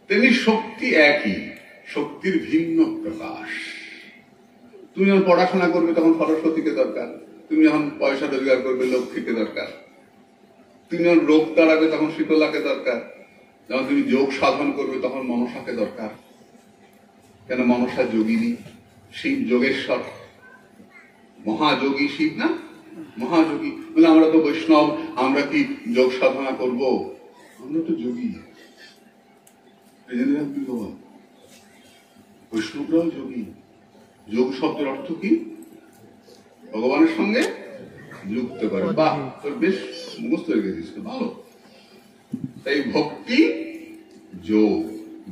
তেমনি শক্তি একই, শক্তির ভিন্ন প্রকাশ। তুমি যখন পড়াশোনা করবে তখন সরস্বতীকে দরকার, তুমি যখন পয়সা রোজগার করবে লক্ষ্মীকে দরকার, তুমি যখন রোগ তাড়াবে তখন শীতলাকে দরকার, যখন তুমি যোগ সাধন করবে তখন মনসাকে দরকার। কেন? মনসা যোগিনী, শিব যোগেশ্বর, মহাযোগী শিব না, মহাযোগী। বলে আমরা তো বৈষ্ণব, আমরা কি যোগ সাধনা করব? আমরা তো যোগী। বৈষ্ণবরাও যোগী। যোগ শব্দের অর্থ কি? ভগবানের সঙ্গে যুক্ত করে। বাহ, তোর বেশ মুখস্থ হয়ে গেছিস, ভালো। তাই ভক্তি, যোগ,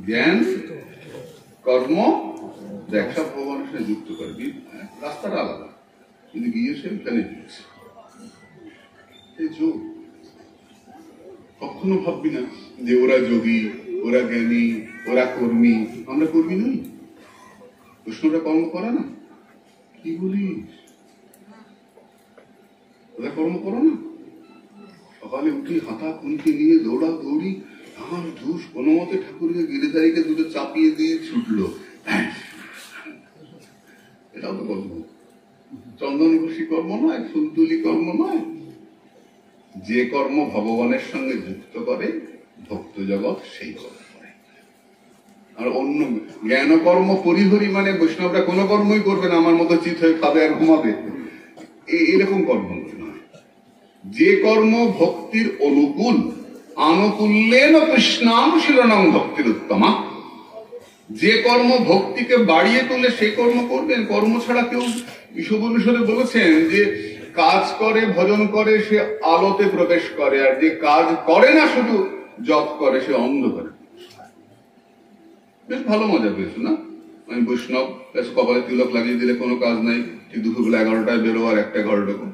জ্ঞান, কর্ম, সব ভগবানের সঙ্গে যুক্ত করে। রাস্তাটা আলাদা, কিন্তু গিয়ে সে ওখানে ঢুকছে। এই যোগ কখনো ভাববি না যে ওরা যোগী, ওরা জ্ঞানী, ওরা কর্মী। আমরা কর্মী নই। বৈষ্ণবরা কর্ম করে না। কি বলিস? ওরা কর্ম করো না? সকালে উঠি হাতা খুন্তি নিয়ে দৌড়া দৌড়ি, আমার ধূস কোনো মতে ঠাকুরকে গিরিধারীকে দুটো চাপিয়ে দিয়ে ছুটলো। এটাও তো কর্ম। চন্দন ঘোষী কর্ম নয়, ফুলতুলি কর্ম নয়। যে কর্ম ভগবানের সঙ্গে যুক্ত করে ভক্ত জগৎ, সেই কর্ম করে। আর অন্য জ্ঞান কর্ম পরিহরি মানে বৈষ্ণবরা কোনো কর্মই করবে না, আমার মতো চিত হয়ে খাবে আর ঘুমাবে, এরকম কর্ম নয়। যে কর্ম ভক্তির অনুকূল, আনুকূল্যেন কৃষ্ণাম শিলনং ভক্তির উত্তমা, যে কর্ম ভক্তিকে বাড়িয়ে তোলে সেই কর্ম করবেন। কর্ম ছাড়া কেউ, বিশ্ববিষদে বলেছেন যে কাজ করে ভজন করে সে আলোতে প্রবেশ করে, আর যে কাজ করে না শুধু জপ করে সে অন্ধকারে। বেশ ভালো মজা পেয়েছো না? আমি বৈষ্ণব, কপালে তিলক লাগিয়ে দিলে কোনো কাজ নাই, ঠিক দুপুরবেলা 11টায় বেরো আর 1টায় ঘরে ঢোকো,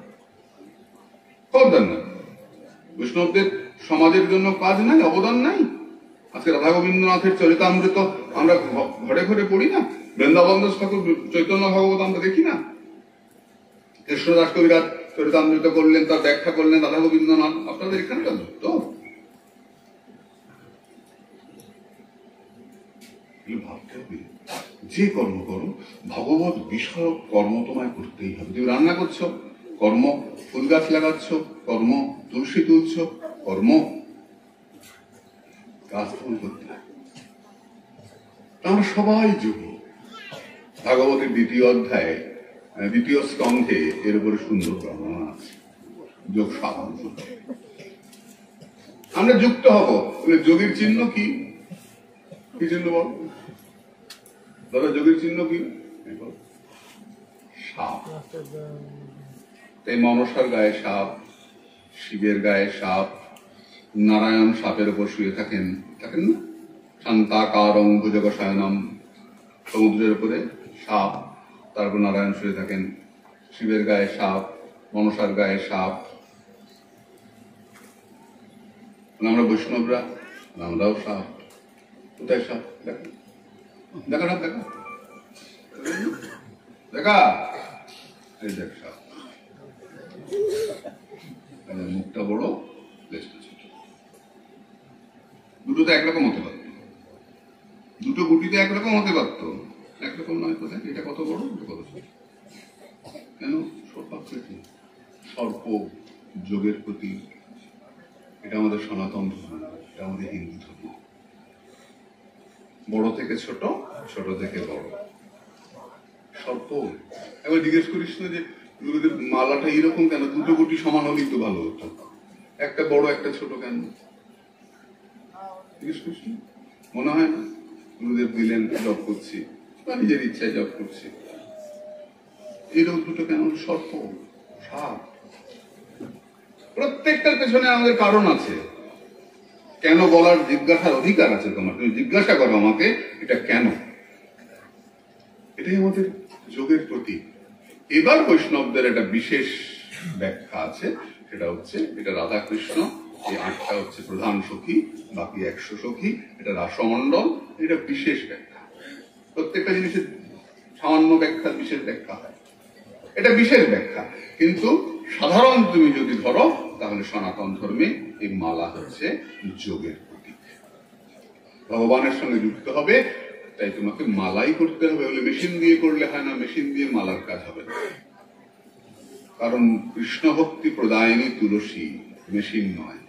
খবরদার না। বৈষ্ণবদের সমাজের জন্য কাজ নাই, অবদান নাই। আজকে রাধা গোবিন্দনাথের চরিতামৃত আমরা ঘরে ঘরে পড়ি না? বৃন্দাবন দাস ঠাকুর চৈতন্য ভাগবত আমরা দেখি না? কৃষ্ণদাস কবিরাজ চরিতামৃত করলেন, তার ব্যাখ্যা করলেন রাধা গোবিন্দনাথ। আপনাদের এখানকার তো ভাবতে হবে, যে কর্ম করো ভগবত বিষয়ক কর্ম তোমায় করতেই হবে। তুমি রান্না করছো, কর্ম। ফুল গাছ লাগাচ্ছ, কর্ম। তুলসী তুলছ, কর্ম। কাজ তখন করতে হবে। আমরা সবাই যোগী। ভাগবতের 2য় অধ্যায়ে 2য় স্কন্ধে এর উপরে সুন্দর বর্ণনা আছে, যোগ সাধন। আমরা যুক্ত হব। যোগীর চিহ্ন কি? কি চিহ্ন বল দাদা? যোগীর চিহ্ন কি? সাপ। তাই মনসার গায়ে সাপ, শিবের গায়ে সাপ, নারায়ণ সাপের উপর শুয়ে থাকেন, থাকেন না? শান্তাকারং ভুজগশয়নম, সমুদ্রের উপরে সাপ, তারপর নারায়ণ শুয়ে থাকেন। শিবের গায়ে সাপ, মনসার গায়ে সাপ। আমরা বৈষ্ণবরা, আমরাও সাপ। কোথায় সাপ? দেখা দেখা সাপ, দেখা দেখা, এই দেখ সাপ। মুখটা বড়, লেজটা ছোট। দুটো তো একরকম হতে পারত, দুটো গুটিতে একরকম হতে পারত, একরকম নয়। কোথায়? এটা কত বড়, এটা কত ছোট। কেন? সর্প যোগের প্রতি। এটা আমাদের সনাতন ধর্ম, এটা আমাদের হিন্দু ধর্ম। বড় থেকে ছোট, ছোট থেকে বড়। সর্প। এবার জিজ্ঞেস করিস না যে গুরুদেব মালাটা এরকম কেন? দুটো গুটি সমান হলেই তো ভালো হতো, একটা বড় একটা ছোট কেন? জিজ্ঞেস করিস না? মনে হয় না গুরুদেব দিলেন, জপ করছি, বা নিজের ইচ্ছায় জপ করছি, এরকম দুটো কেন? সর্প, সাপ। প্রত্যেকটার পেছনে আমাদের কারণ আছে। কেন বলার জিজ্ঞাসার অধিকার আছে তোমার। তুমি জিজ্ঞাসা করো আমাকে, এটা কেন? এটাই আমাদের যোগের প্রতীক। এবার বৈষ্ণবদের একটা বিশেষ ব্যাখ্যা আছে, সেটা হচ্ছে এটা রাধা কৃষ্ণ, এই 8টা হচ্ছে প্রধান সখী, বাকি 100 সখী, এটা রাসমণ্ডল। এটা বিশেষ ব্যাখ্যা। প্রত্যেকটা জিনিসের সামান্য ব্যাখ্যা, বিশেষ ব্যাখ্যা হয়। এটা বিশেষ ব্যাখ্যা, কিন্তু সাধারণ তুমি যদি ধরো তাহলে সনাতন ধর্মে এই মালা হচ্ছে যোগের প্রতীক। ভগবানের সঙ্গে যুক্ত হবে, তাই তোমাকে মালাই করতে হবে। বলে মেশিন দিয়ে করলে হয় না, মেশিন দিয়ে মালার কাজ হবে না। কারণ কৃষ্ণ ভক্তি প্রদায়িনী তুলসী, মেশিন নয়।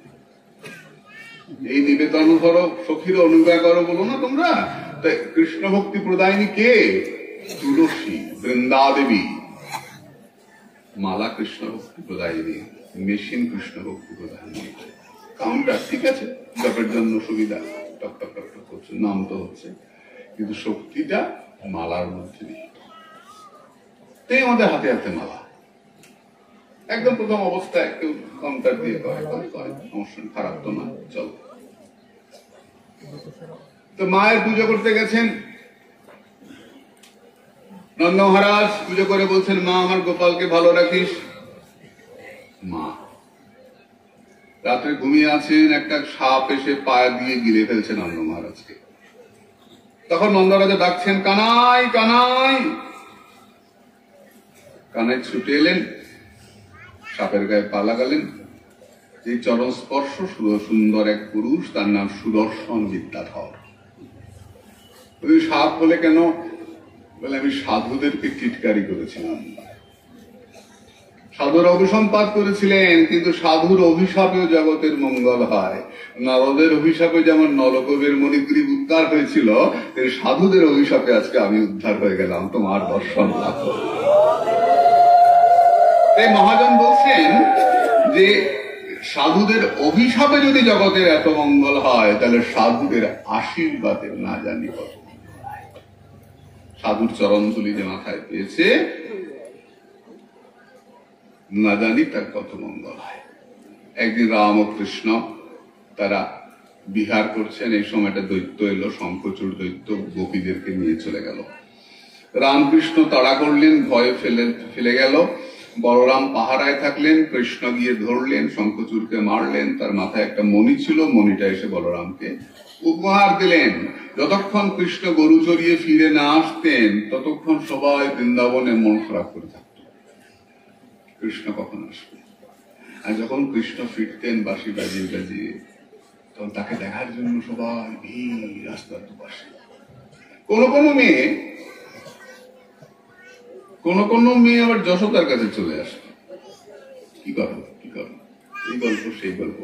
এই নিবেদন করো, সখীর অনুজ্ঞা করো বলো না তোমরা, তাই কৃষ্ণ ভক্তি প্রদায়িনী কে? তুলসী, বৃন্দা দেবী। মালা কৃষ্ণ ভক্তি প্রদায়িনী, মেশিন কৃষ্ণ ভক্তি প্রদায়িনী। কাউন্টার ঠিক আছে, জপের জন্য সুবিধা, টক টক টক টক করছে, নাম তো হচ্ছে, কিন্তু শক্তিটা মালার মধ্যে নেই। তাই আমাদের হাতে হাতে মালা। একদম প্রথম অবস্থায় কেউ কাউন্টার দিয়ে করে, সমস্যা খারাপ তো না, চলো। তো মায়ের পুজো করতে গেছেন নন্দ মহারাজ, পুজো করে বলছেন, মা আমার গোপালকে ভালো রাখিস। মা রাত্রে ঘুমিয়ে আছেন, একটা সাপ এসে পায়ে দিয়ে গিলে ফেলছে নন্দ মহারাজকে। তখন নন্দরাজা ডাকছেন, কানাই কানাই। কানাই ছুটে এলেন, সাপের গায়ে পা লাগালেন। যে চরণ স্পর্শ সুন্দর এক পুরুষ, তার নাম সুদর্শন বিদ্যাধর। ওই সাপ বলে কেন? বলে আমি সাধুদেরকে টিটকারি করেছিলাম। সাধুর অভিসম্পাত করেছিলেন, কিন্তু সাধুর অভিশাপেও জগতের মঙ্গল হয়। নারদের অভিশাপে যেমন নরকবের মণিগ্রীব উদ্ধার হয়েছিল, সাধুদের অভিশাপে আজকে আমি উদ্ধার হয়ে গেলাম, তোমার দর্শন লাভ করে। তাই মহাজন বলছেন যে সাধুদের অভিশাপে যদি জগতের এত মঙ্গল হয়, তাহলে সাধুদের আশীর্বাদের না জানি কত। সাধুর চরণ ধুলি যে মাথায় পেয়েছে, না জানি তার কত মঙ্গল হয়। একদিন রাম ও কৃষ্ণ তারা বিহার করছেন, এই সময়টা দৈত্য এলো, শঙ্খচূড় দৈত্য গোপীদেরকে নিয়ে চলে গেল। রামকৃষ্ণ তাড়া করলেন, ভয়ে ফেলে গেল। বলরাম পাহারায় থাকলেন, কৃষ্ণ গিয়ে ধরলেন, শঙ্খচূড়কে মারলেন। তার মাথায় একটা মণি ছিল, মণিটা এসে বলরামকে উপহার দিলেন। যতক্ষণ কৃষ্ণ গরু চড়িয়ে ফিরে না আসতেন, ততক্ষণ সবাই বৃন্দাবনে মন খারাপ করে থাকত, কৃষ্ণ কখন আসবে। আর যখন কৃষ্ণ ফিরতেন বাঁশি বাজিয়ে বাজিয়ে, তখন তাকে দেখার জন্য সবাই ভিড় রাস্তার দুপাশে। কোন মেয়ে আবার যশোদার কাছে চলে আসে, কি করো এই গল্প সেই গল্প।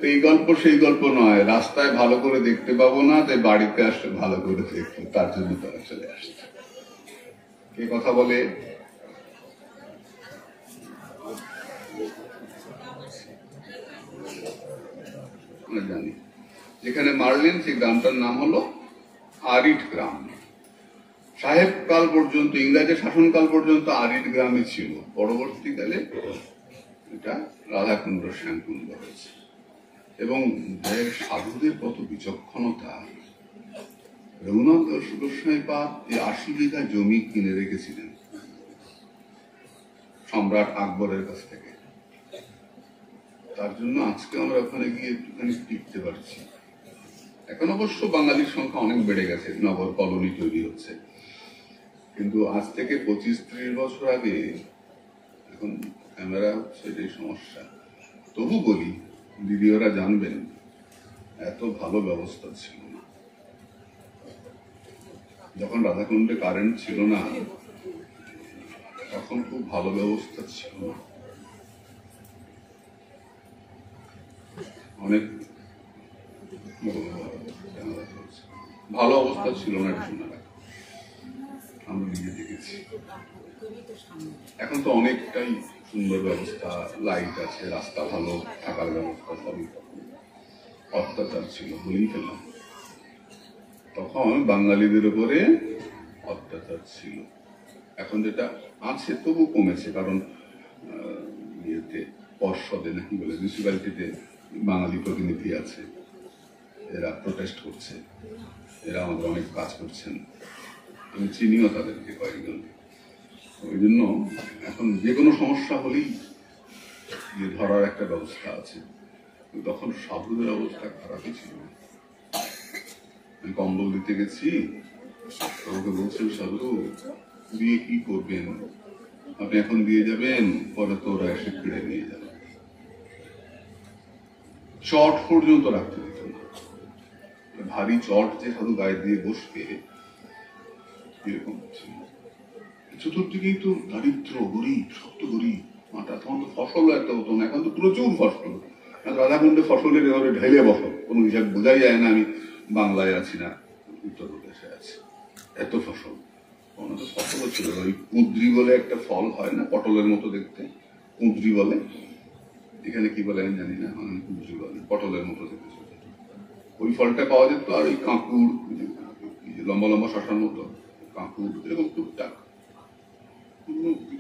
এই গল্প সেই গল্প নয়, রাস্তায় ভালো করে দেখতে পাবো না, তাই বাড়িতে আসলে ভালো করে দেখতে, তার জন্য তারা চলে আসছে। কে কথা বলে? জানি। যেখানে মারলেন সেই গ্রামটার নাম হলো আরিট গ্রাম। সাহেব কাল পর্যন্ত, ইংরেজের শাসনকাল পর্যন্ত আরিট গ্রামে ছিল। পরবর্তীকালে এটা রাধাকুণ্ড শ্যামকুণ্ড হয়েছে। এবং সাধুদের কত বিচক্ষণতা! রঘুনাথ গোস্বামী পাদ এই ৮০ বিঘা জমি কিনে রেখেছিলেন সম্রাট আকবরের কাছ থেকে। তার জন্য আজকে আমরা ওখানে গিয়ে একটুখানি টিকতে পারছি। এখন অবশ্য বাঙালির সংখ্যা অনেক বেড়ে গেছে, নগর কলোনি তৈরি হচ্ছে, কিন্তু আজ থেকে ২৫-৩০ বছর আগে এখন ক্যামেরা হচ্ছে, এটাই সমস্যা। তবু বলি, দিদিওরা জানবেন, এত ভালো ব্যবস্থা ছিল না। যখন রাধাকুণ্ডে কারেন্ট ছিল না, তখন খুব ভালো ব্যবস্থা ছিল না। অনেক ভালো অবস্থা ছিল না, আমরা নিজে দেখেছি। এখন তো অনেকটাই সুন্দর ব্যবস্থা, লাইট আছে, রাস্তা ভালো, থাকার ব্যবস্থা সবই। অত্যাচার ছিল বলেই ফেললাম, তখন বাঙালিদের উপরে অত্যাচার ছিল। এখন যেটা আছে তবু কমেছে, কারণ ইয়েতে পর্ষদে নাকি বলে মিউনিসিপ্যালিটিতে বাঙালি প্রতিনিধি আছে, এরা প্রোটেস্ট করছে, এরা আমাদের অনেক কাজ করছেন, আমি চিনিও তাদেরকে কয়েকজন। ওই জন্য এখন যে কোনো সমস্যা হলেই ধরার একটা ব্যবস্থা আছে। তখন সাধুদের অবস্থা খারাপই ছিল। আমি কম্বল দিতে গেছি, আমাকে বলছেন, সাধু দিয়ে কি করবেন, আপনি এখন দিয়ে যাবেন, পরে তো ওরা এসে ফিরে নিয়ে যাবে। চট পর্যন্ত রাখতে দিত না, ভারী চট যে সাধু গায়ে দিয়ে বসবে এরকম ছিল। চতুর্দিকেই তো দারিদ্র, গরিব, শক্ত গরিব মাটা। তখন তো ফসল একটা হতো না, এখন তো প্রচুর ফসল। রাধাকুণ্ডে ফসলের এভাবে ঢেলে বসো, কোনো হিসাব বোঝাই যায় না আমি বাংলায় আছি না উত্তরপ্রদেশে আছি। এত ফসল, তো ফসলও ছিল। ওই কুদ্রি বলে একটা ফল হয় না, পটলের মতো দেখতে, কুদ্রি বলে, এখানে কি বলে আমি জানি না, কুদ্রি বলে, পটলের মতো দেখতে। ওই ফলটা পাওয়া যেত। আর ওই কাঁকুড়, লম্বা লম্বা শশার মতো কাঁকুড়, এরকম টুকটাক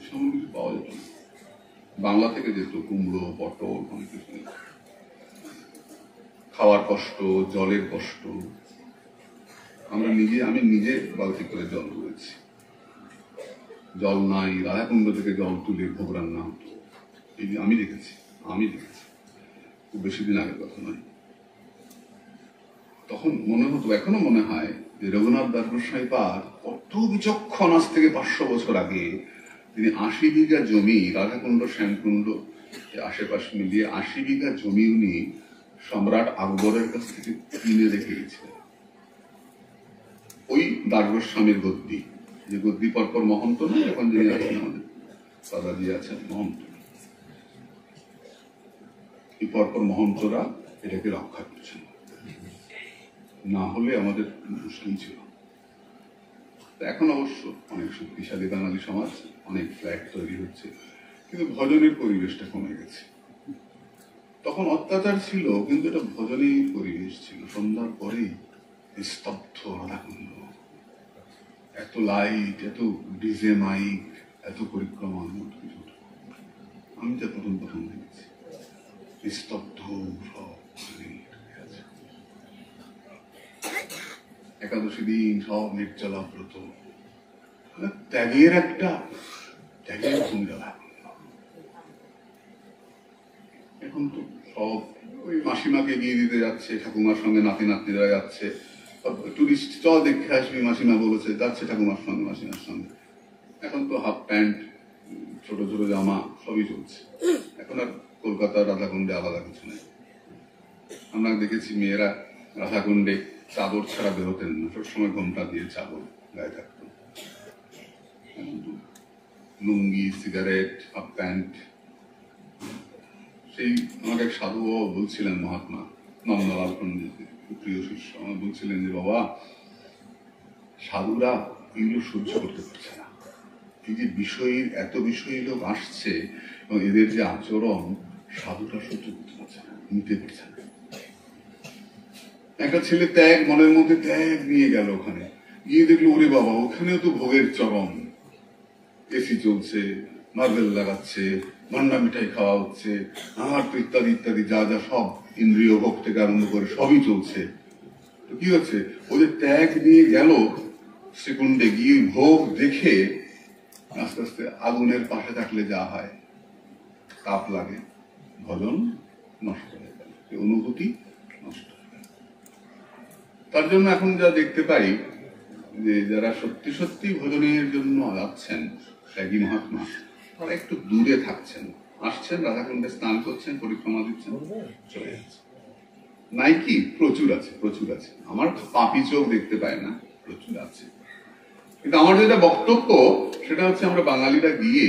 সামনে কিছু পাওয়া যেত না। বাংলা থেকে যেত কুমড়ো, পটল, অনেক কিছু। খাওয়ার কষ্ট, জলের কষ্ট। আমি নিজে বালতি করে জল করেছি, জল নাই, রাধাকুণ্ড থেকে জল তুলে ভোগ রান্না হতো। এই আমি দেখেছি, খুব বেশি দিন আগের কথা নয়। তখন মনে হতো, এখনো মনে হয় যে রঘুনাথ দাস গোস্বামী পাদ কত বিচক্ষণ। আজ থেকে 500 বছর আগে তিনি 80 বিঘা জমি, রাধাকুণ্ড শ্যামকুণ্ড আশেপাশ মিলিয়ে 80 বিঘা জমি উনি সম্রাট আকবরের কাছ থেকে কিনে রেখে গেছিলেন। ওই দাস গোস্বামীর গদ্দি, যে গদ্দি পরপর মহন্ত নয়, এখন যিনি আছেন আমাদের দাদাজি আছেন মহন্ত, এই পরপর মহন্তরা এটাকে রক্ষা করছেন, না হলে আমাদের মুশকিল ছিল। এখন অবশ্য অনেক শক্তিশালী বাঙালি সমাজ, অনেক ফ্ল্যাট তৈরি হচ্ছে, কিন্তু ভজনের পরিবেশটা কমে গেছে। তখন অত্যাচার ছিল, কিন্তু এটা ভজনের পরিবেশ ছিল। সন্ধ্যার পরেই স্তব্ধ রাধাকুণ্ড, এত লাইট, এত ডিজে মাইক, এত পরিক্রমা। আমি যা প্রথম দেখেছি স্তব্ধ সব। একাদশী দিন সব নির্জলা ব্রত, ত্যাগের ভূমিকা। এখন তো সব ওই মাসিমাকে গিয়ে দিতে যাচ্ছে, ঠাকুমার সঙ্গে নাতি নাতনিরা যাচ্ছে, টুরিস্ট চল দেখে আসবি, মাসিমা বলেছে, যাচ্ছে ঠাকুমার সঙ্গে, মাসিমার সঙ্গে। এখন তো হাফ প্যান্ট, ছোট ছোট জামা সবই চলছে। এখন আর কলকাতার রাধাকুণ্ডে আলাদা কিছু নেই। আমরা দেখেছি মেয়েরা রাধাকুণ্ডে চাদর ছাড়া বেরোতেন না, সবসময় ঘোমটা দিয়ে চাদর গায়ে থাকত। লুঙ্গি, সিগারেট, হাফ প্যান্ট। সেই আমাকে এক সাধু বাবা বলছিলেন, মহাত্মা নন্দলাল পণ্ডিত, প্রিয় শিষ্য, আমাকে বলছিলেন যে বাবা, সাধুরা এগুলো সহ্য করতে পারছে না। এই যে এত বিষয়ী লোক আসছে এবং এদের যে আচরণ, সাধুরা সহ্য করতে পারছে না, নিতে পারছে না। একটা ছেলে মনের মধ্যে ত্যাগ নিয়ে গেল, ওখানে গিয়ে দেখলো ওরে বাবা, ওখানেও তো ভোগের চরম, এসি চলছে, মার্বেল লাগাচ্ছে, মান্না মিঠাই খাওয়া হচ্ছে, আর তো ইত্যাদি ইত্যাদি যা যা সব ইন্দ্রিয় ভোগ থেকে আরম্ভ করে সবই চলছে। তো কি হচ্ছে, ওদের ত্যাগ নিয়ে গেল শ্রীকুণ্ডে, গিয়ে ভোগ দেখে আস্তে আস্তে আগুনের পাশে থাকলে যা হয়, তাপ লাগে, ভজন নষ্ট হয়ে গেল, অনুভূতি নষ্ট। তার জন্য এখন যা দেখতে পাই যে যারা সত্যি সত্যি ভজনের জন্য যাচ্ছেন, ত্যাগী মহাত্মা, তারা একটু দূরে থাকছেন, আসছেন, রাধাকুণ্ডে স্নান করছেন, পরিক্রমা দিচ্ছেন, চলে যাচ্ছে। নাই কি? প্রচুর আছে। আমার পাপি চোখ দেখতে পায় না, প্রচুর আছে। কিন্তু আমার যেটা বক্তব্য, সেটা হচ্ছে আমরা বাঙালিরা গিয়ে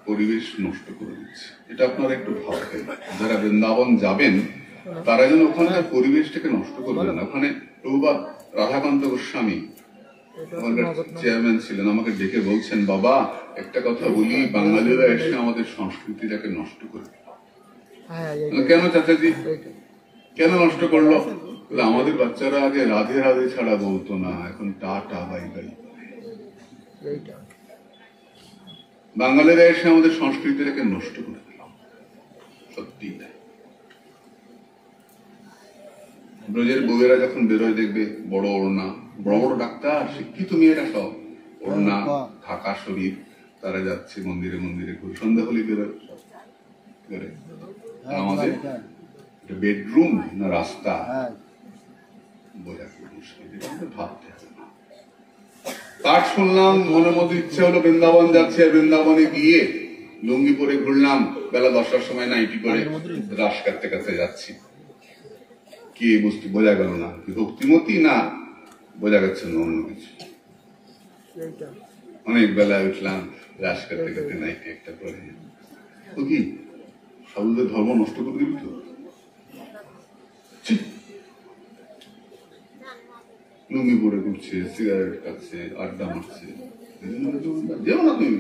পরিবেশ নষ্ট করে দিচ্ছি। এটা আপনারা একটু ভাববেন, যারা বৃন্দাবন যাবেন তারা যেন ওখানকার পরিবেশটাকে নষ্ট করবেন না। ওখানে প্রভুপাদ রাধাকান্ত গোস্বামী চেয়ারম্যান ছিলেন, আমাকে ডেকে বলছেন, বাবা একটা কথা বলি, বাঙালিরা এসে আমাদের সংস্কৃতিটাকে নষ্ট করে। কেন চাচাজি, কেন নষ্ট করলো? আমাদের বাচ্চারা আগে রাধে রাধে ছাড়া বলতো না, এখন টাটা বাই বাই। বাঙালিরা এসে আমাদের সংস্কৃতিটাকে নষ্ট করে দিল, সত্যি। ব্রজের বউয়েরা যখন বেরোয় দেখবে বড় ওড়না, বড় বড় ডাক্তার, শিক্ষিত মেয়েরা সব ওড়না, থাকা শরীর, তারা যাচ্ছে মন্দিরে মন্দিরে ঘুরে, সন্ধ্যা হলে বেরোয় সব। আমাদের বেডরুম না রাস্তা বোঝা খুব মুশকিল, ভাবতে হবে না। পাঠ শুনলাম, মনের মধ্যে ইচ্ছে হলো বৃন্দাবন যাচ্ছে, বৃন্দাবনে গিয়ে লুঙ্গি পরে ঘুরলাম, বেলা 10টার সময় নাইটি করে রাস কাটতে কাটতে যাচ্ছি। কি বস্তু বোঝা গেল না, কি ভক্তিমতী না বোঝা যাচ্ছে না অন্য কিছু। অনেক বেলায় উঠলাম, রাস করতে করতে নাইটি একটা পরে, ও কি সাধুদের ধর্ম নষ্ট করে দিবি তো? লুঙ্গি পরে ঘুরছে, সিগারেট খাচ্ছে, আড্ডা মারছে, যেও না তুমি,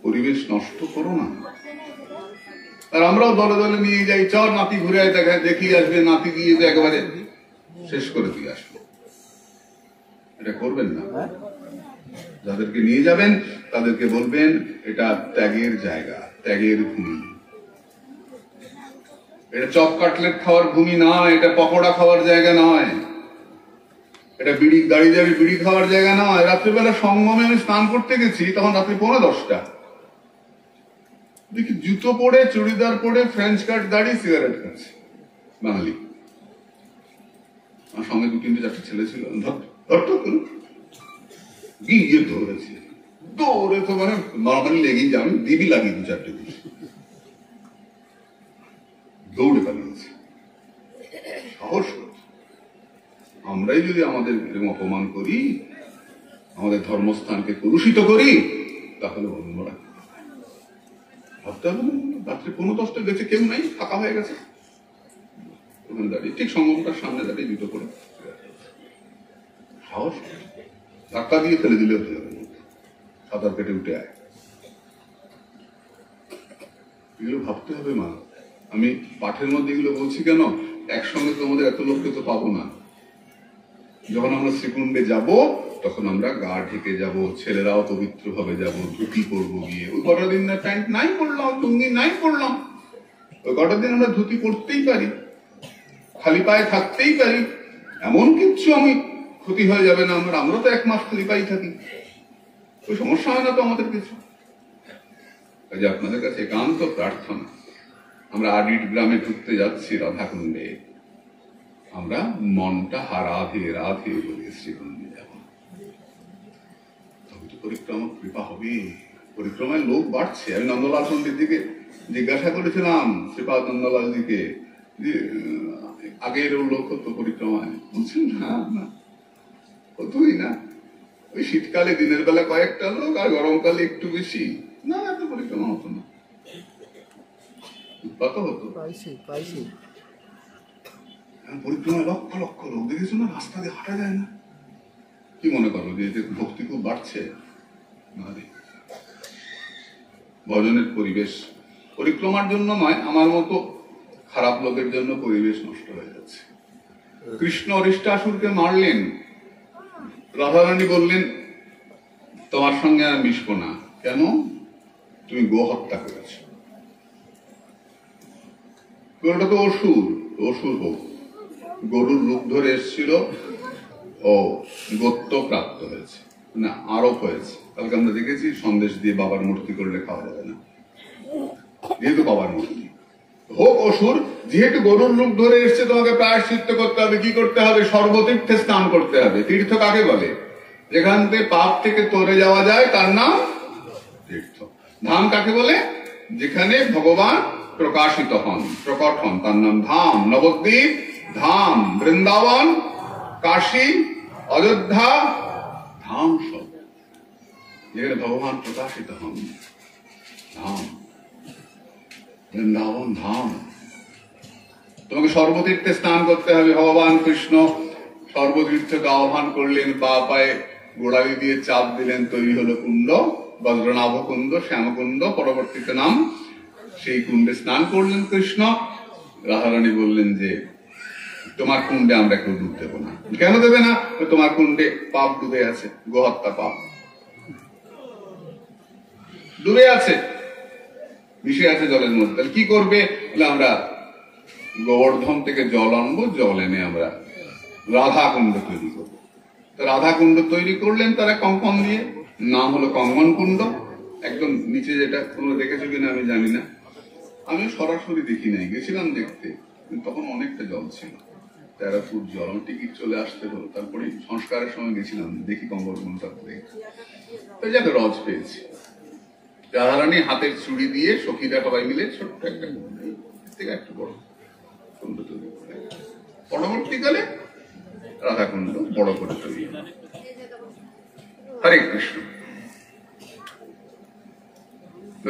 পরিবেশ নষ্ট করো না। আর আমরাও দলে দলে নিয়ে যাই, চল নাতি ঘুরে দেখায়, দেখিয়ে আসবে, নাতি দিয়ে তো একেবারে শেষ করে দিয়ে আসবে। এটা করবেন না। যাদেরকে নিয়ে যাবেন তাদেরকে বলবেন এটা ত্যাগের জায়গা, ত্যাগের ভূমি। এটা চপ কাটলেট খাওয়ার ভূমি নয়, এটা পকোড়া খাওয়ার জায়গা নয়, এটা বিড়ি দাঁড়িয়ে দাঁড়িয়ে বিড়ি খাওয়ার জায়গা নয়। রাত্রিবেলা সঙ্গমে আমি স্নান করতে গেছি, তখন রাত্রি 9:45 দেখি জুতো পরে, চুড়িদার পরে, ফ্রেঞ্চ কাট দাঁড়িয়ে সিগারেট খাচ্ছে বাঙালি। আমার সঙ্গে 2-3-4 ছেলে ছিল, গিয়ে ধরেছে, দৌড়ে তো মানে নর্মালি লেগেই যাবে, দিবি লাগিয়ে 2-4টে দিন, দৌড়ে পালিয়েছে। সাহস, আমরাই যদি আমাদের অপমান করি, আমাদের ধর্মস্থানকে কলুষিত করি, তাহলে অন্যরা ভাবতে হবে না। রাত্রে 9:10 গেছে, কেউ নাই, ফাঁকা হয়ে গেছে, ওখানে দাঁড়িয়ে ঠিক সঙ্গমটার সামনে দাঁড়িয়ে জুতো করে সাহস, ধাক্কা দিয়ে ফেলে দিলে হতে যাবে, সাঁতার কেটে উঠে আয়। এগুলো ভাবতে হবে মা। আমি পাঠের মধ্যে এগুলো বলছি কেন, একসঙ্গে তোমাদের এত লোককে তো পাবো না। যখন আমরা শ্রীকুণ্ডে যাব, তখন আমরা গা ঢেকে যাব, ছেলেরাও পবিত্র ভাবে যাব, ধুতি পরবো গিয়ে। ওই কটা দিন না প্যান্ট নাই পরলাম, লুঙ্গি নাই পরলাম, ওই কটা দিন আমরা ধুতি পরতেই পারি, খালি পায়ে থাকতেই পারি, এমন কিচ্ছু আমি ক্ষতি হয়ে যাবে না। আমরা তো 1 মাস খালি পায়ে থাকি, ওই সমস্যা হয় না তো আমাদের কিছু। কাজে আপনাদের কাছে একান্ত প্রার্থনা, আমরা আডিট গ্রামে ঢুকতে যাচ্ছি রাধাকুণ্ডে, আমরা মনটা রাধে রাধে বলে শ্রীকুণ্ডে যাব। তবে তো পরিক্রমা কৃপা হবে, পরিক্রমায় লোক বাড়ছে। আমি নন্দলাল পণ্ডিত দিকে জিজ্ঞাসা করেছিলাম, শ্রীপাদ নন্দলালজিকে, যে আগের লোক হতো পরিক্রমায়, বলছেন না হতোই না, ওই শীতকালে দিনের বেলা কয়েকটা লোক, আর গরমকালে একটু বেশি, না এত পরিক্রমা হতো না, উৎপাত হতো। পরিক্রমায় লক্ষ লক্ষ লোক দেখেছো না, রাস্তা দিয়ে হাঁটা যায় না। কি মনে করো যে ভক্তি খুব বাড়ছে? ভজনের পরিবেশ পরিক্রমার জন্য নয়, আমার মতো খারাপ লোকের জন্য পরিবেশ নষ্ট হয়ে যাচ্ছে। কৃষ্ণ অরিষ্টাসুরকে মারলেন, রাধারানী বললেন তোমার সঙ্গে আর মিশবো না। কেন? তুমি গো হত্যা করেছ। ওটা তো অসুর, অসুর হোক, গরুর রূপ ধরে এসেছিল, ও গোত্র প্রাপ্ত হয়েছে না, আরোপ হয়েছে। কালকে আমরা দেখেছি সন্দেশ দিয়ে বাবার মূর্তি করলে খাওয়া যাবে না, যেহেতু বাবার মূর্তি। হোক অসুর, যেহেতু গরুর রূপ ধরে এসছে, তোমাকে প্রায়শ্চিত্ত করতে হবে। কি করতে হবে? সর্বতীর্থে স্নান করতে হবে। তীর্থ কাকে বলে? যেখান থেকে পাপ থেকে তরে যাওয়া যায় তার নাম তীর্থ। ধাম কাকে বলে? যেখানে ভগবান প্রকাশিত হন, প্রকট হন, তার নাম ধাম। নবদ্বীপ ধাম, বৃন্দাবন, কাশী, অযোধ্যা ধাম, সব যেখানে ভগবান প্রকাশিত হন, ধাম। বৃন্দাবন ধাম। তোমাকে সর্বতীর্থে স্নান করতে হবে। ভগবান কৃষ্ণ সর্বতীর্থকে আহ্বান করলেন, বা পায়ে গোড়ালি দিয়ে চাপ দিলেন, তৈরি হলো কুণ্ড, বজ্রনাভ কুণ্ড, শ্যামকুণ্ড পরবর্তীতে নাম। সেই কুণ্ডে স্নান করলেন কৃষ্ণ। রাধারানী বললেন যে তোমার কুণ্ডে আমরা কেউ ডুব দেবো না। কেন দেবে না? তোমার কুণ্ডে পাপ ডুবে আছে, গোহত্যা পাপ ডুবে আছে, মিশে আছে জলের মধ্যে। কি করবে? আমরা গোবর্ধন থেকে জল আনবো, জল এনে আমরা রাধা কুণ্ড তৈরি করবো। রাধা কুণ্ড তৈরি করলেন তারা কঙ্কন দিয়ে, নাম হলো কঙ্গন কুণ্ড। একদম নিচে, যেটা তোমরা দেখেছো কিনা আমি জানি না, আমি সরাসরি দেখি নাই, গেছিলাম দেখতে, তখন অনেকটা জল ছিল, 13 ফুট জল। আমার টিকিট চলে আসতে হলো, তারপরে সংস্কারের সময় গেছিলাম, দেখি কঙ্গন কুণ্ডটা দেখি, তাই যাতে রজ পেয়েছি। রাধারানী হাতের চুড়ি দিয়ে সখীরা সবাই মিলে ছোট্ট একটা কুণ্ড, থেকে একটু বড় কুণ্ড তৈরি করে পরবর্তীকালে রাধাকুণ্ড বড় করে তৈরি। হরে কৃষ্ণ।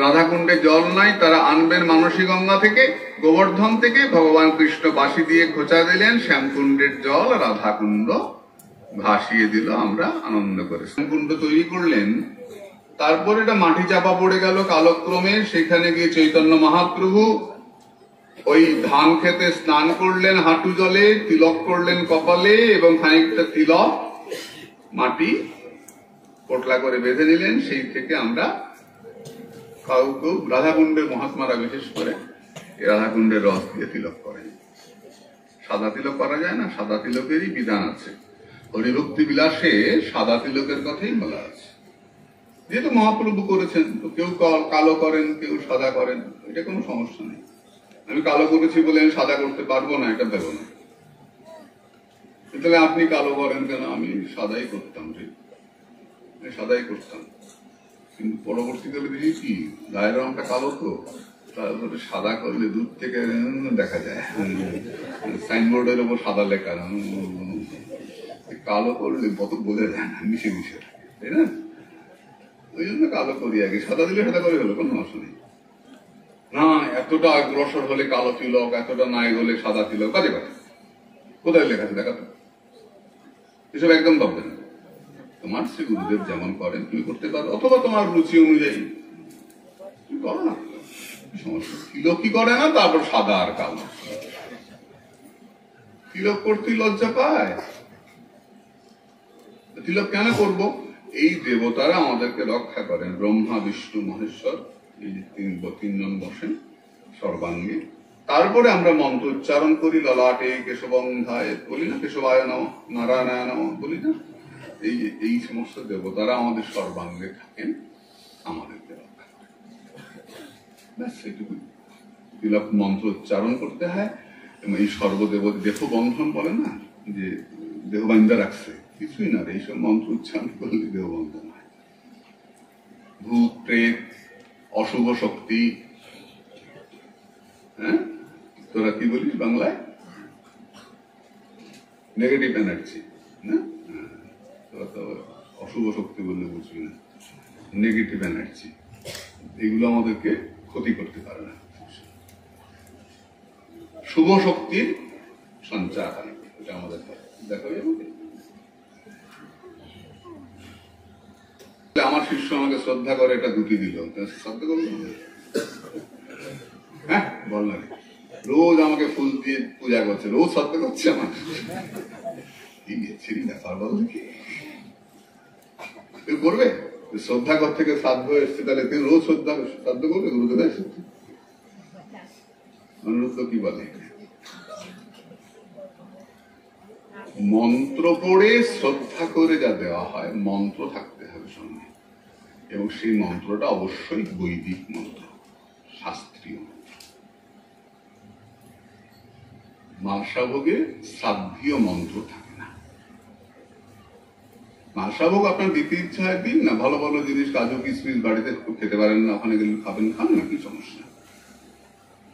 রাধাকুণ্ডে জল নাই, তারা আনবেন মানসী গঙ্গা থেকে, গোবর্ধন থেকে। ভগবান কৃষ্ণ বাঁশি দিয়ে খোঁচা দিলেন, শ্যামকুণ্ডের জল রাধাকুণ্ড ভাসিয়ে দিল। আমরা আনন্দ করে শ্যামকুণ্ড তৈরি করলেন। তারপর এটা মাটি চাপা পড়ে গেল কালক্রমে। সেখানে গিয়ে চৈতন্য মহাপ্রভু ওই ধান খেতে স্নান করলেন হাঁটু জলে, তিলক করলেন কপালে, এবং খানিকটা তিলক মাটি পোটলা করে বেঁধে নিলেন। সেই থেকে আমরা কাউকে রাধাকুণ্ডের মহাত্মারা বিশেষ করে রাধাকুণ্ডের রস দিয়ে তিলক করেন। সাদা তিলক করা যায় না, সাদা তিলকেরই বিধান আছে। হরিভক্তি বিলাসে সাদা তিলকের কথাই বলা আছে। যেহেতু মহাপ্রভু করেছেন, তো কেউ কালো করেন, কেউ সাদা করেন, এটা কোনো সমস্যা নেই। আমি কালো করেছি বলে আমি সাদা করতে পারবো না, এটা ভেবো না। তাহলে আপনি কালো করেন কেন? আমি সাদাই করতাম, ঠিক সাদাই করতাম, কিন্তু পরবর্তীকালে দেখি কি গায়ের রংটা কালো, তো তারপরে সাদা করলে দূর থেকে দেখা যায় সাইনবোর্ডের উপর সাদা লেখা, কালো করলে কত বোঝা যায় না, মিশে মিশে থাকে, তাই না? ওই জন্য কালো করি আগে, সাদা দিলে সাদা করে হলো, কোনো সমস্যা নেই। না এতটা অগ্রসর হলে কালো তিলক, এতটা নাই হলে সাদা তিলক, বাজে কথা। কোথায় লেখা আছে দেখাতো? এসব একদম ভাববে না। তোমার শ্রী গুরুদেব যেমন করেন তুমি করতে পারো, অথবা তোমার রুচি অনুযায়ী তুমি করো না, সমস্যা। তিলকই করে না, তারপর সাদা আর কালো। তিলক করতে লজ্জা পায়। তিলক কেন করব? এই দেবতারা আমাদেরকে রক্ষা করেন, ব্রহ্মা বিষ্ণু মহেশ্বর, এই তিনজন বসেন সর্বাঙ্গে। তারপরে আমরা মন্ত্র উচ্চারণ করি, ললাটে কেশবঙ্ঘায় বলি না, কেশবায় নম, নারায়ণায় নম বলি না। এই সমস্ত দেবতারা আমাদের সর্বাঙ্গে থাকেন, আমাদেরকে রক্ষা করেন। ব্যাস সেটুকু। তিলক মন্ত্র উচ্চারণ করতে হয়। এবং এই সর্বদেব দেহ বন্ধন বলে না, যে দেহ বান্ধা রাখছে, কিছুই না, এইসব মন্ত্র উচ্চারণ করলে দেহ বন্ধন হয়। ভূত প্রেত, অশুভ শক্তি, হ্যাঁ তোরা কি বলিস বাংলায়? নেগেটিভ এনার্জি না, তোরা তো অশুভ শক্তি বললে বুঝবি না। নেগেটিভ এনার্জি, এগুলো আমাদেরকে ক্ষতি করতে পারে না। শুভ শক্তির সঞ্চার হয়, এটা আমাদের দেখা যাবে। আমার শিষ্য আমাকে শ্রদ্ধা করে, এটা দুটি দিল, শ্রদ্ধা করবো? হ্যাঁ বল না, রোজ আমাকে ফুল দিয়ে পূজা করছে, রোজ শ্রদ্ধা করছে আমার, ব্যাপার বল দেখি। তুই করবে? শ্রদ্ধা কর থেকে শ্রাদ্ধ এসছে, তাহলে তুই রোজ শ্রাদ্ধ করবে গুরুদেব এসে? অনুরুদ্ধ কি বলে? মন্ত্র পড়ে শ্রদ্ধা করে যা দেওয়া হয়, মন্ত্র থাকতে হবে সঙ্গে, এবং সেই মন্ত্রটা অবশ্যই বৈদিক মন্ত্র, শাস্ত্রীয় মন্ত্র। মানসাভোগে শ্রাদ্ধীয় মন্ত্র থাকে না। মানসাভোগ আপনার দিতে ইচ্ছা হয় দিন না, ভালো ভালো জিনিস, কাজু কিশমিশ বাড়িতে খেতে পারেন না, ওখানে গেলে খাবেন, খান না, কি সমস্যা?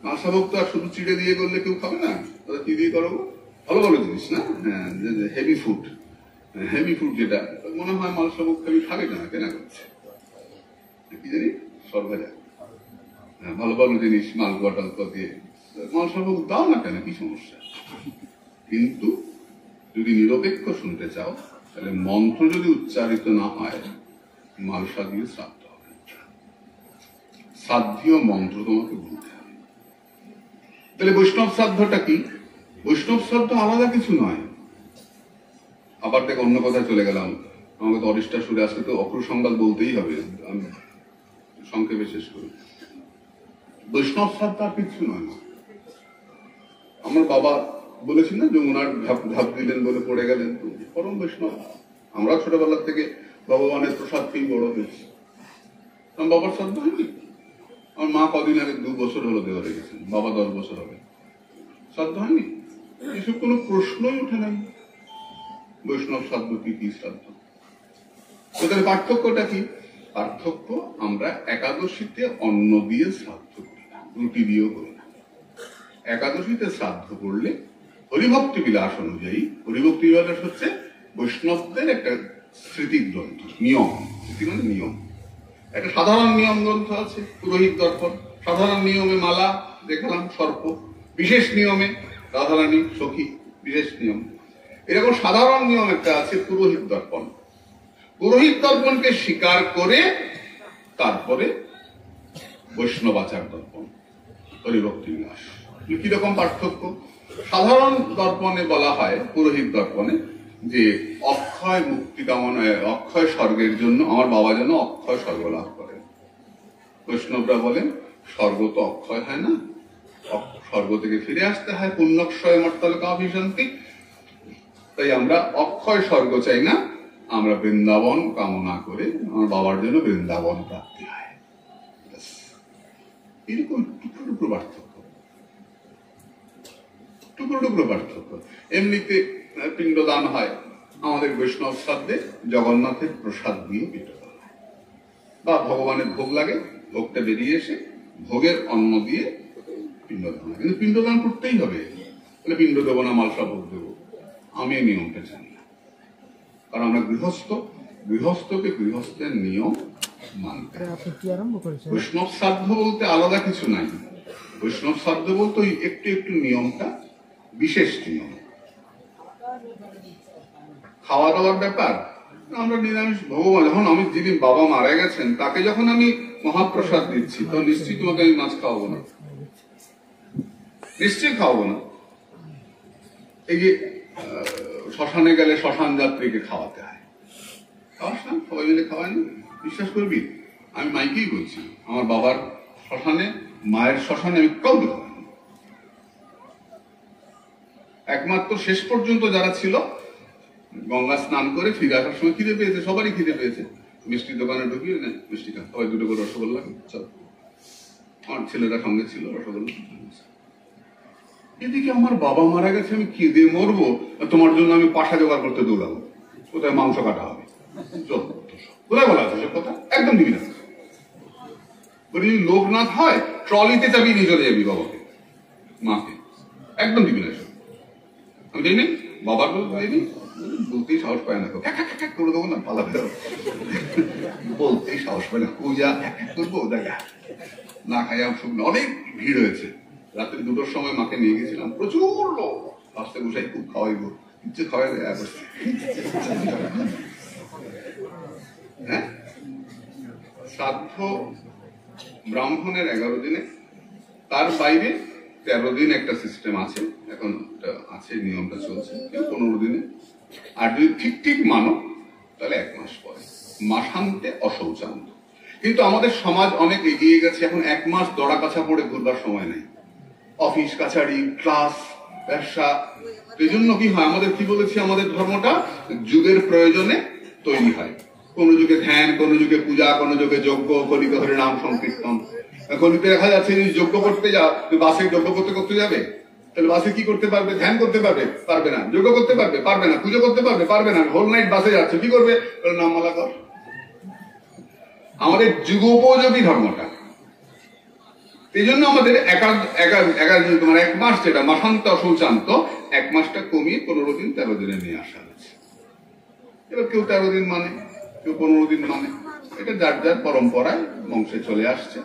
মানসাভোগ তো আর শুধু চিড়ে দিয়ে করলে কেউ খাবে না, তাহলে কি দিয়ে করবো? ভালো ভালো জিনিস না, হ্যাঁ, হেভি ফুড, হেভি ফুড যেটা মনে হয় মানসাভোগ খাবি, খাবে না, কেনা করছে কি জানি সরভেজা, হ্যাঁ, ভালো ভালো জিনিস মালপোয়া টালপোয়া দিয়ে মানসাভোগ দাও না কেন, কি সমস্যা? কিন্তু যদি নিরপেক্ষ শুনতে চাও, তাহলে মন্ত্র যদি উচ্চারিত না হয়, মালসা দিয়ে শ্রাদ্ধ হবে। শ্রাদ্ধীয় মন্ত্র তোমাকে বলতে হবে। তাহলে বৈষ্ণব শ্রাদ্ধটা কি? বৈষ্ণব শ্রাদ্ধ আলাদা কিছু নয়। আবার দেখ অন্য কথায় চলে গেলাম, আমাকে তো অরিষ্টা সুরে আসলে তো অক্রু সংবাদ বলতেই হবে, আমি সংক্ষেপে শেষ করি। বৈষ্ণব শ্রাদ্ধ আর কিছু নয়। আমার বাবা বলেছি না, যমুনার ধাপ দিলেন বলে পড়ে গেলেন, তো পরম বৈষ্ণব। আমরা ছোটবেলার থেকে ভগবানের প্রসাদ খেয়ে বড় হয়েছি। আমার বাবার শ্রাদ্ধ হয়নি। আমার মা কদিন আগে 2 বছর হলো দেওয়া রেখেছেন, বাবা 10 বছর হবে, শ্রাদ্ধ হয়নি। এসব কোনো প্রশ্নই উঠে নাই। বৈষ্ণব শ্রাদ্ধ কি, কি শ্রাদ্ধ? ওদের পার্থক্যটা কি? পার্থক্য, আমরা একাদশীতে অন্ন দিয়ে শ্রাদ্ধ করি না, রুটি দিয়েও করি না। একাদশীতে শ্রাদ্ধ করলে হরিভক্তি বিলাস অনুযায়ী হরিভক্তি বিলাস হচ্ছে বৈষ্ণবদের একটা স্মৃতি গ্রন্থ, নিয়ম। স্মৃতি মানে নিয়ম। একটা সাধারণ নিয়ম গ্রন্থ আছে পুরোহিত দর্পণ, সাধারণ নিয়মে মালা দেখালাম, সর্প বিশেষ নিয়মে রাধারানী সখী বিশেষ নিয়ম, এরকম সাধারণ নিয়ম একটা আছে পুরোহিত দর্পণ। পুরোহিত দর্পণকে স্বীকার করে তারপরে বৈষ্ণবাচার দর্পণ, হরিভক্তি বিলাস। কিরকম পার্থক্য? সাধারণ দর্পণে বলা হয়, পুরোহিত দর্পণে, যে অক্ষয় মুক্তি কামনায়, অক্ষয় স্বর্গের জন্য আমার বাবা যেন অক্ষয় স্বর্গ লাভ করেন। বৈষ্ণবরা বলেন স্বর্গ তো অক্ষয় হয় না, স্বর্গ থেকে ফিরে আসতে হয়, পুণ্যক্ষয় মর্তলোকা অভিসন্তি। তাই আমরা অক্ষয় স্বর্গ চাই না, আমরা বৃন্দাবন কামনা করে আমার বাবার জন্য বৃন্দাবন প্রাপ্তি হয়। এরকম টুকরো টুকরো পার্থক্য, টুকরো টুকরো পার্থক্য। এমনিতে পিণ্ডদান হয় আমাদের বৈষ্ণব শ্রাদ্ধে, জগন্নাথের প্রসাদ দিয়ে পিণ্ডদান হয়, বা ভগবানের ভোগ লাগে, ভোগটা বেরিয়ে এসে ভোগের অন্ন দিয়ে পিণ্ডদান হয়। কিন্তু পিণ্ডদান করতেই হবে, বলে পিণ্ড দেবো না, মালসা ভোগ দেবো, আমি এই নিয়মটা জানি না। কারণ আমরা গৃহস্থ, গৃহস্থকে গৃহস্থের নিয়ম মানতে। বৈষ্ণব শ্রাদ্ধ বলতে আলাদা কিছু নাই, বৈষ্ণব শ্রাদ্ধ বলতে ওই একটু একটু নিয়মটা বিশেষ নিয়ম। খাওয়া দাওয়ার ব্যাপার আমরা নিরামিষ, ভগবান যখন, আমি যেদিন বাবা মারা গেছেন তাকে যখন আমি মহাপ্রসাদ দিচ্ছি, তো নিশ্চয়ই তোমাকে আমি মাছ খাওয়াবো না, নিশ্চয়ই খাওয়াবো না। এই যে শ্মশানে গেলে শ্মশান যাত্রীকে খাওয়াতে হয়, খাওয়াস না, সবাই মিলে খাওয়ায় না। বিশ্বাস করবি, আমি মাইকেই বলছি, আমার বাবার শ্মশানে, মায়ের শ্মশানে আমি কাউকে খাওয়াই। একমাত্র শেষ পর্যন্ত যারা ছিল, গঙ্গা স্নান করে ফিরে আসার সময় খিদে পেয়েছে, সবারই খিদে পেয়েছে, মিষ্টির দোকানে ঢুকিয়ে না মিষ্টি খান, সবাই দুটো করে রসগোল্লা, চল। আমার ছেলেরা সঙ্গে ছিল, রসগোল্লা। এদিকে আমার বাবা মারা গেছে, আমি খিদে মরবো, তোমার জন্য আমি পাশা জোগাড় করতে দৌড়াবো, কোথায় মাংস কাটা হবে, কোথায় বলা আছে সব কথা? একদম দিবি না। যদি লোকনাথ হয়, ট্রলিতে চাপিয়ে নিয়ে চলে যাবি বাবাকে, মাকে, একদম দিবি না। আমি যাই নি, বাবার যাইনি, বলতেই সাহস পায় না, করে দেবো না, পালাতে বলতেই সাহস পায় না, পূজা করবো, দেখা না খাই। শুকনো অনেক ভিড় হয়েছে, রাত্রি 2টোর সময় মাকে নিয়ে গেছিলাম, প্রচুর লোক, রাস্তায় বসাই খুব খাওয়াইবো, ইচ্ছে খাওয়াই। হ্যাঁ, শ্রাদ্ধ ব্রাহ্মণের 11 দিনে, তার বাইরে 13 দিন একটা সিস্টেম আছে, এখন আছে, নিয়মটা চলছে 15 দিনে। আর যদি ঠিক ঠিক মানো তাহলে 1 মাস পরে, মাসান্তে অশৌচান্ত। কিন্তু আমাদের সমাজ অনেক এগিয়ে গেছে, এখন 1 মাস দড়া কাছা পড়ে ঘুরবার সময় নেই, অফিস কাছারি, ক্লাস, ব্যবসা। এই জন্য কি হয়, আমাদের কি বলেছি, আমাদের ধর্মটা যুগের প্রয়োজনে তৈরি হয়। কোন যুগে ধ্যান, কোন যুগে পূজা, কোন যুগে যজ্ঞ, কলিতে হরে নাম সংকীর্তন। কলিতে দেখা যাচ্ছে যে যজ্ঞ করতে যাও, বাসে যজ্ঞ করতে করতে যাবে, তাহলে বাসে কি করতে পারবে? ধ্যান করতে পারবে? পারবে না। যজ্ঞ করতে পারবে? পারবে না। পুজো করতে পারবে? পারবে না। হোল নাইট বাসে যাচ্ছে, কি করবে? নামমালা কর। আমাদের যুগোপযোগী ধর্মটা, এই জন্য আমাদের 1 মাস, যেটা মাসান্ত অশৌচান্ত, 1 মাসটা কমিয়ে 15 দিন 13 দিনে নিয়ে আসা হয়েছে। এবার কেউ 13 দিন মানে, কেউ 15 দিন মানে, এটা যার যার পরম্পরায় বংশে চলে আসছে,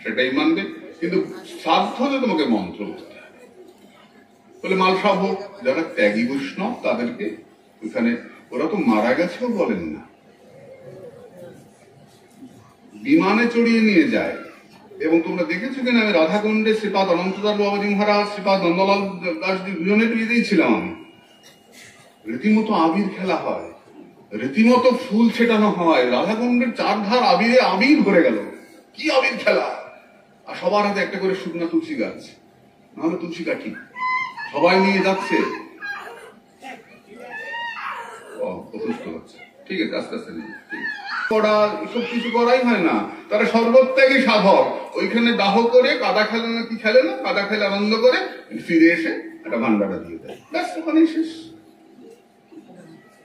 সেটাই মানবে। কিন্তু শ্রাদ্ধে তোমাকে মন্ত্র বলতে হবে। বলে মালসা ভোগ, যারা ত্যাগী বৈষ্ণব তাদেরকে ওখানে, ওরা তো মারা গেছেও বলেন না, বিমানে চড়িয়ে নিয়ে যায়। এবং তোমরা দেখেছো কিনা, আমি রাধাকুণ্ডে শ্রীপাদ অনন্তদাস বাবাজি মহারাজ, শ্রীপাদ নন্দলাল দাসজি দুজনের বিয়েতেই ছিলাম আমি। রীতিমতো আবির খেলা হয়, রীতিমতো ফুল ছেটানো হয়, রাধাকুণ্ডের 4 ধার আবিরে আবির ভরে গেল। কি আবির খেলা! আর সবার হাতে একটা করে শুকনা তুলসী গাছ, নাহলে তুলসী কাঠি, সবাই নিয়ে যাচ্ছে। অসুস্থ হচ্ছে, ঠিক আছে, আস্তে আস্তে নিয়ে করা, এসব কিছু করাই হয় না। তারা সর্বত্যাগী সাধক, ওইখানে দাহ করে কাদা খেলে না, কি খেলে না, কাদা খেলে আনন্দ করে ফিরে এসে একটা ভান্ডারা দিয়ে দেয়, ব্যাস, ওখানেই শেষ।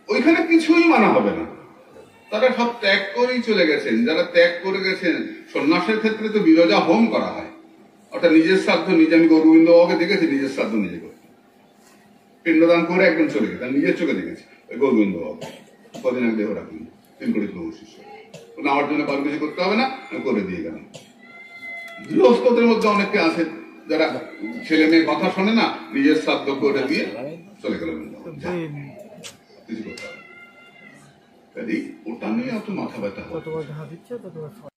ওইখানে কিছুই মানা হবে না, তারা সব ত্যাগ করেই চলে গেছেন। যারা ত্যাগ করে গেছেন, সন্ন্যাসের ক্ষেত্রে তো বিরজা হোম করা হয়, অর্থাৎ নিজের শ্রাদ্ধ নিজে, আমি গোবিন্দ বাবাকে দেখেছি নিজের শ্রাদ্ধ নিজে করতে। পিণ্ডদান করে একজন চলে গেছে, নিজের চোখে দেখেছে ওই গোবিন্দ বাবু কদিন আগে দেহ রাখুন 3 কোটি প্রভু শিষ্য, আমার জন্য কারো কিছু করতে হবে না, আমি করে দিয়ে গেলাম। গৃহস্থদের মধ্যে অনেকে আছে যারা ছেলে মেয়ে কথা শোনে না, নিজের শ্রাদ্ধ করে দিয়ে চলে গেল, কিছু করতে হবে। ওটা নিয়ে অত মাথা ব্যথা হয়।